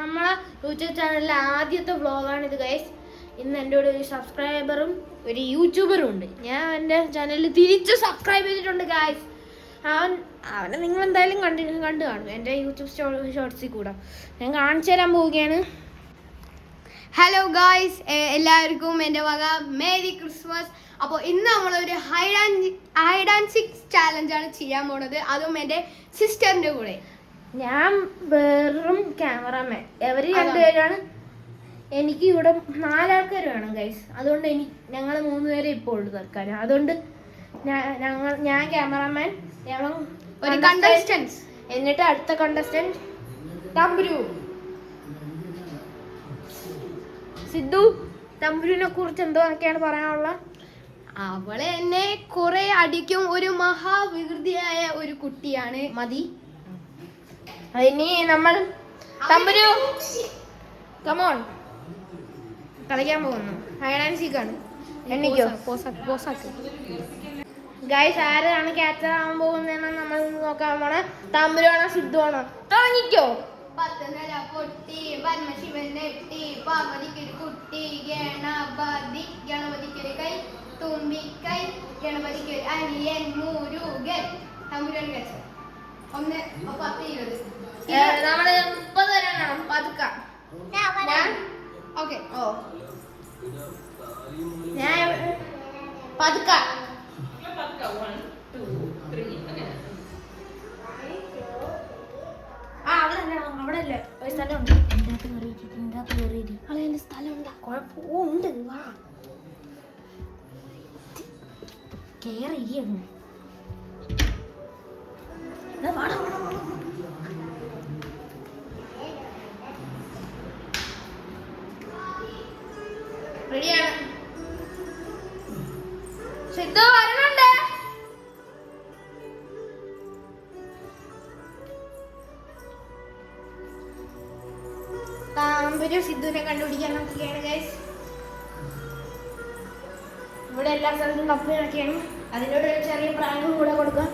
നമ്മളെ യൂട്യൂബ് ചാനലിലെ ആദ്യത്തെ വ്ളോഗാണിത് ഗൈസ്. ഇന്ന് എൻ്റെ കൂടെ ഒരു സബ്സ്ക്രൈബറും ഒരു യൂട്യൂബറും ഉണ്ട്. ഞാൻ എൻ്റെ ചാനലിൽ തിരിച്ച് സബ്സ്ക്രൈബ് ചെയ്തിട്ടുണ്ട് ഗൈസ്. അവനെ നിങ്ങൾ എന്തായാലും കണ്ടു കാണും എൻ്റെ യൂട്യൂബ് ഷോർട്സിൽ കൂടെ. ഞാൻ കാണിച്ചു തരാൻ പോവുകയാണ്. ഹലോ ഗായ്സ്, എല്ലാവർക്കും എൻ്റെ വക മേരി ക്രിസ്മസ്. അപ്പോൾ ഇന്ന് നമ്മളൊരു ഹൈഡ് ആൻഡ് സിക്സ് ചാലഞ്ചാണ് ചെയ്യാൻ പോണത്, അതും എൻ്റെ സിസ്റ്ററിൻ്റെ കൂടെ. ഞാൻ വെറും ക്യാമറാമാൻ, എവര് രണ്ടുപേരാണ്. എനിക്ക് ഇവിടെ 4 ആൾക്കാർ വേണം ഗൈസ്. അതുകൊണ്ട് ഞങ്ങൾ 3 പേരെ ഇപ്പോൾ ഉള്ളു തൽക്കാലം. അതുകൊണ്ട് ഞാൻ ക്യാമറാമാൻ, ഒരു കണ്ടസ്റ്റൻസ്, എന്നിട്ട് അടുത്ത കണ്ടസ്റ്റന്റ് തമ്പുരു. സിദ്ധു, തമ്പുരുവിനെ കുറിച്ച് എന്തൊക്കെയാണ് പറയാനുള്ളത്? അവളെ എന്നെ കുറെ അടിക്കും, ഒരു മഹാവികൃതിയായ ഒരു കുട്ടിയാണ്. മതി. ഇനി നമ്മൾ തമ്പുരു കമോൺ കളിക്കാൻ പോകുന്നു. ഹൈഡ് ആൻഡ് സീക്ക് ആണ്. എണ്ണിക്കോ ഗൈസ്. ആരാണ് ക്യാച്ചർ ആവാൻ പോകുന്നതെന്ന് നമ്മൾ നോക്കാൻ പോണേ. തമ്പുരാണോ സിദ്ധു ആണോ? തുടങ്ങിക്കോ. പൊട്ടി പരമശിവൻ നെട്ടി പാർവതിക്കൊരു കുട്ടി ഗണപതി ഗണപതിക്കൊരു കൈ തുമ്പിക്കൈ ഗണപതിക്കൊരു അനിയൻ മുരുകൻ. തമ്പുരാൻ ക്യാച്ചർ 1 10 20 നമ്മള് 30 വരെ വേണം. പതുക്ക. ഓക്കെ. ഞാൻ പതുക്ക. അവിടെ അല്ലേ ഒരു സ്ഥലമുണ്ട്. അതിന്റെ സ്ഥലമുണ്ട്, കുഴപ്പമുണ്ട്. വാ കേറിയിരിക്കുന്നു. റെഡിയാണ്. സിദ്ധു വരണുണ്ട്. താമ്പുരു സിദ്ധുവിനെ കണ്ടുപിടിക്കാൻ നോക്കുകയാണ് ഗൈസ്. ഇവിടെ എല്ലാ സ്ഥലത്തും കപ്പിനൊക്കെയാണ്. അതിനോട് ഒരു ചെറിയ പ്രായം കൂടെ കൊടുക്കാം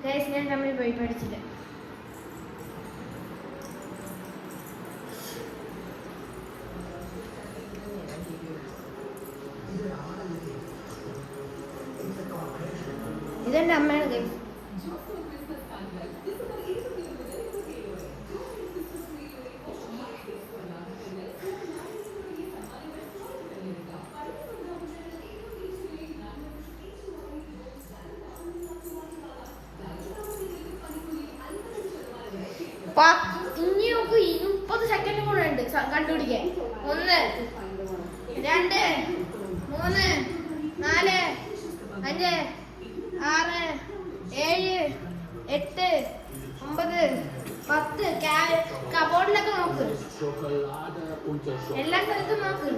ഗൈസ്. ഞാൻ തമ്മിൽ പോയി പഠിച്ചില്ല. ഇതെന്റെ അമ്മയാണ് ഗൈസ്. ഇനി നമുക്ക് 30 സെക്കൻഡ് കൂടെ ഉണ്ട് കണ്ടുപിടിക്കാൻ. 1 2 3 4 5 6 7 8 9 10. കബോർഡിലൊക്കെ നോക്ക്, എല്ലാ സ്ഥലത്തും നോക്ക്.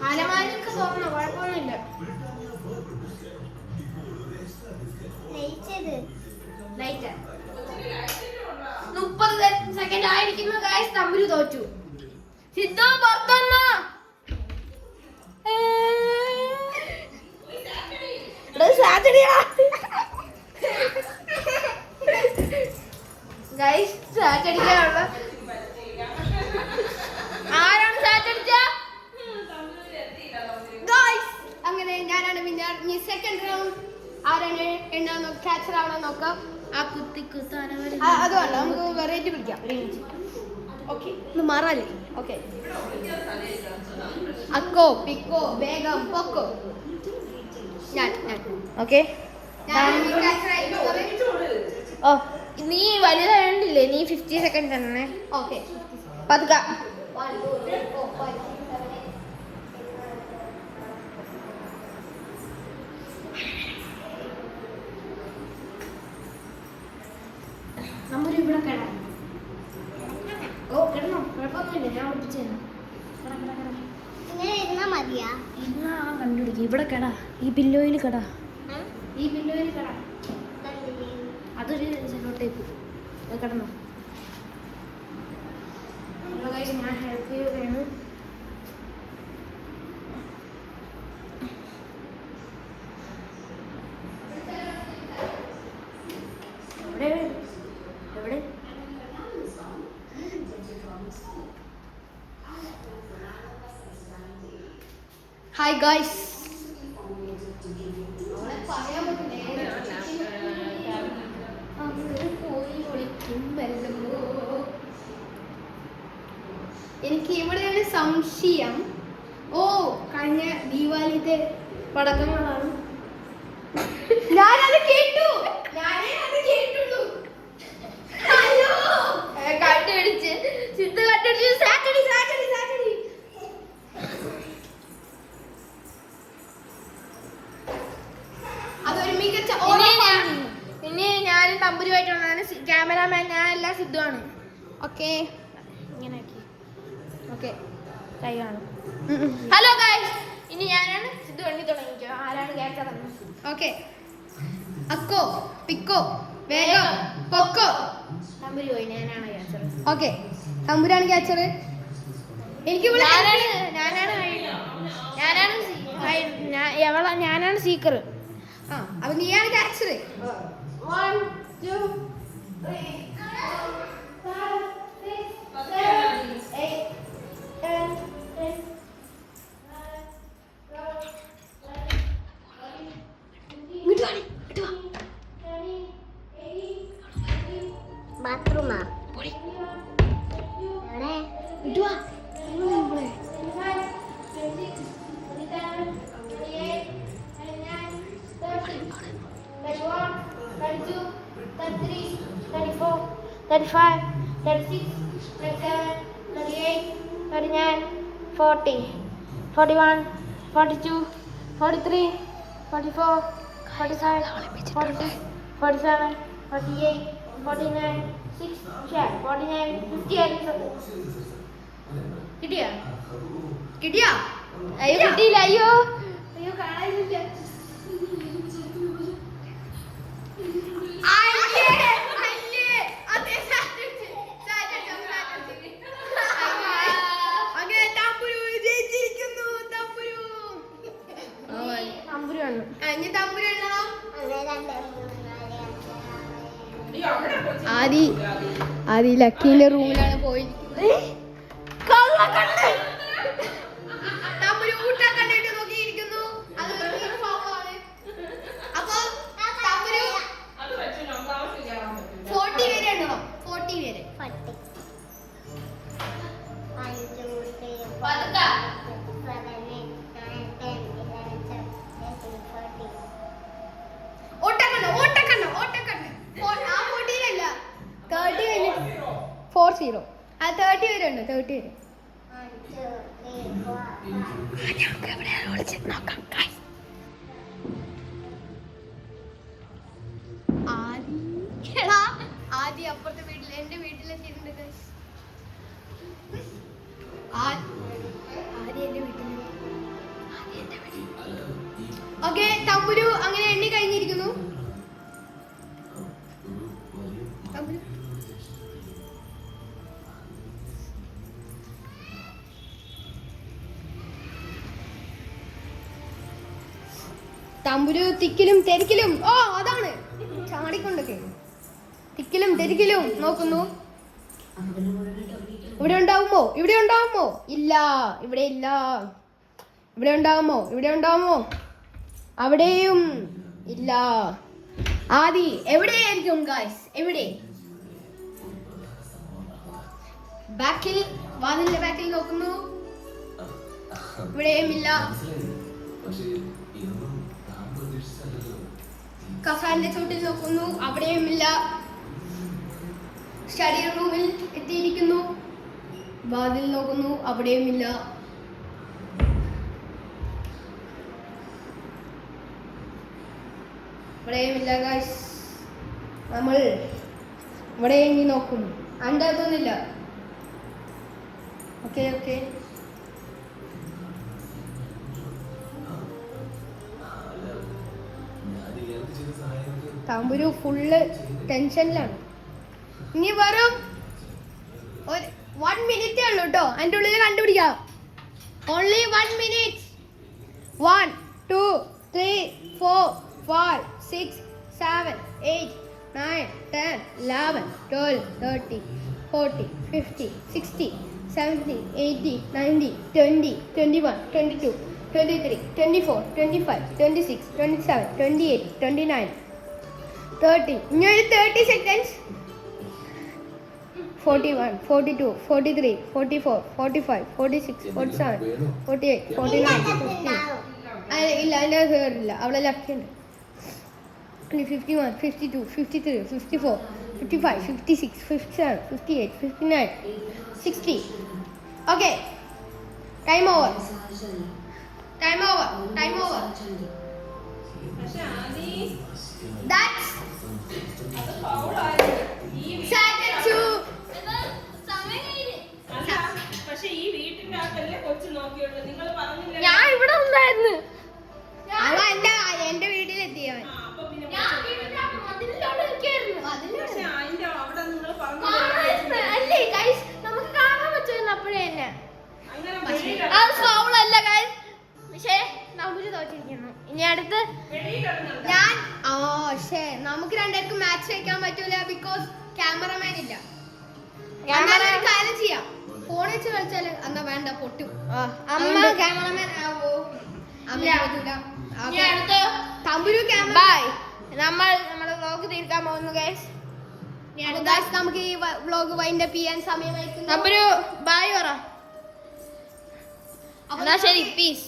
അലമാരിയൊക്കെ തുറന്നോ, കുഴപ്പമൊന്നുമില്ല. ലൈറ്റ് 30 സെക്കൻഡ് ആയിരിക്കുന്നു ഗൈസ്. തമ്പുരു തോറ്റു. സിദ്ധു പുറത്തുവന്നോ? ഗൈസ് സാറ്റടിക്കാനുള്ള ആരാണ് സാറ്റടിച്ച? ഗായ്സ്, അങ്ങനെ ഞാനാണ് വിന്നർ. ഇനി സെക്കൻഡ് റൗണ്ട് ആരാണ് എണ്ണാൻ ക്യാച്ചർ ആവണം നോക്കാം. അത് വേണ്ട, നമുക്ക് വെറൈറ്റി പിടിക്കാം. ഓക്കെ, ഒന്ന് മാറാല്ലേ? ഓക്കെ. അക്കോ പിക്കോ വേഗം പൊക്കോ. ഞാൻ ഓക്കെ. ഓ, നീ വലുതായിട്ടില്ലേ? നീ 50 സെക്കൻഡ് തന്നെ. ഓക്കെ. പതുക്ക. നമ്മുടെ ഇവിടെ കിടന്നു. ഓ കിടന്നോ, കുഴപ്പമൊന്നുമില്ല. ഞാൻ ഒളിപ്പിച്ചു തരാം. ഇരുന്നാ കണ്ടുപിടിക്കും. ഇവിടെ കട, ഈ പില്ലോയിൽ കട, ഈ പില്ലോയിൽ കട. അതൊരു സെലോ ടേപ്പ്. കിടന്നോ. ഞാൻ ഹെൽപ്പ് ചെയ്യുകയാണ്. Hi guys. എനിക്ക് ഇവിടെ ഒരു സംശയം. ഓ, കഴിഞ്ഞ ദീപാവലിത്തെ പടക്കങ്ങളാണ്. ഞാനത് കേട്ടു. കേട്ടുള്ളൂ. കണ്ടുപിടിച്ച് സിദ്ധു കണ്ടുപിടിച്ച് സാറ്റർഡേ സാറ്റർഡേ സാറ്റർഡേ. അതൊരു മികച്ച പിന്നെ ഞാനും തമ്പുരുമായിട്ടുള്ളതാണ്. ക്യാമറാമാൻ ഞാനല്ല, സിദ്ധുവാണ്. ഓക്കെ ഇങ്ങനെ ഓക്കെ കൈ കാണും. ഹലോ ഗൈസ്, ഇനി ഞാനാണ്. സിദ്ധു വണ്ടി തുടങ്ങിക്കോ. ആരാണ് ക്യാപ്ചർ എന്ന്? ഓക്കെ. അക്കോ പിക്കോ വേഗം പൊക്കോ. തമ്പുരു പോയി, ഞാനാണ് ക്യാപ്ചർ. Okay, തമ്പുരാണ് catcher. എനിക്ക് ഞാനാണ് സീക്കർ. ആ, അപ്പൊ നീയാണ് ക്യാച്ചർ. 1 2 3 4 5 6 7 8 10 ബാത്റൂമാ Forty, 41, 42, 43, 44, 45, 46, 47, 48, 49, 49, 50. കിട്ടിയാ? അയ്യോ കിട്ടിയില്ല. അയ്യോ കാണാനില്ല. ആദി ലക്കീന്റെ റൂമിലാണ് പോയിരിക്കുന്നത്. കണ്ടിട്ട് നോക്കിയിരിക്കുന്നു. അപ്പൊ 40 വരെ ഉണ്ടോ? 40 വരെ. ഓട്ടക്കണ്ണ. ആ 40 അല്ല, 30 വരെ. 40. ആ 30 വരെ ഉണ്ട്. 30 വരെ. ആദ്യം അപ്പുറത്തെ വീട്ടിൽ എന്റെ വീട്ടിലെത്തിയിട്ടുണ്ട്. ഓക്കെ, തമ്പുരു അങ്ങനെ എണ്ണി കഴിഞ്ഞിരിക്കുന്നു. തമ്പുരു തിക്കിലും തെരിക്കിലും. ഓ, അതാണ് ചാടിക്കൊണ്ടൊക്കെ തിക്കിലും തെരിക്കിലും നോക്കുന്നു. ഇവിടെ ഉണ്ടാവുമോ? ഇല്ല, ഇവിടെ ഇല്ല. ഇവിടെ ഉണ്ടാവുമോ? അവിടെയും ഇല്ല. ആദി എവിടെയായിരിക്കും ഗായ്സ്? എവിടെ? ബാക്കിൽ, വാതിലിന്റെ ബാക്കിൽ നോക്കുന്നു. ഇവിടെയും ഇല്ല. കസാലിന്റെ ചോട്ടിൽ നോക്കുന്നു. അവിടെയും ഇല്ല. സ്റ്റഡി റൂമിൽ എത്തിയിരിക്കുന്നു. വാതിൽ നോക്കുന്നു. അവിടെയും ഇല്ല. ഇവിടെയും ഇല്ല ഗൈസ്. നമ്മൾ ഇവിടെ ഇനി നോക്കും. അതിൻ്റെ അകത്തൊന്നുമില്ല. ഓക്കെ. തമ്പുരു ഫുള്ള് ടെൻഷനിലാണ്. ഇനി വെറും 1 മിനിറ്റേ ഉള്ളൂ കേട്ടോ. അതിൻ്റെ ഉള്ളിൽ കണ്ടുപിടിക്കാം. Only 1 minute. 1 2 3 4 5 6 7 8 9 10 11 12 13 14 15 16 17 18 19 20 21 22 23, 24, 25, 26, 27, 28, 29, 30. ഇനി 30 seconds. 41, 42, 43, 44, 45, 46, 47, 48, 49, 50. ഇല്ല അതിൻ്റെ കയറില്ല അവിടെ ലെഫ്റ്റ് ഉണ്ട്. 51, 52, 53, 54, 55, 56, 57, 58, 59, 60. Okay. Time over. Time over. Time over. That's Saturn 2. ഞാൻ ഇവിടെ ഉണ്ടായിരുന്നു. അവൻ എന്റെ വീട്ടിലെത്തിയവൻ. അല്ലേ ഗൈസ്, നമുക്ക് കാണാൻ പറ്റുമെന്ന് അപ്പോഴേ തന്നെ. അത് ഫൗളല്ല ഗൈസ്. പക്ഷേ നമുക്ക് തോറ്റിരിക്കുന്നു. ഇനി അടുത്ത് ഞാൻ നമുക്ക് രണ്ടുപേർക്കും മാച്ച് വെക്കാൻ പറ്റൂല ബിക്കോസ് ക്യാമറമാൻ ഇല്ല. ഒരു കാര്യം ചെയ്യാം, ഫോൺ വെച്ച് കളിച്ചാല് എന്നാ വേണ്ട പൊട്ടും. അമ്മ ക്യാമറമാൻ ആവോ? അടുത്ത് തമ്പുരു ക്യാമറ. ബൈ. നമ്മൾ നമ്മുടെ വ്ലോഗ് തീർക്കാൻ പോകുന്നു ഗൈസ്. നമുക്ക് ഈ വ്ലോഗ് വൈൻഡപ്പ് ചെയ്യാൻ സമയമായി. തമ്പുരു ബൈ പറ. എന്നാ ശരി, പീസ്.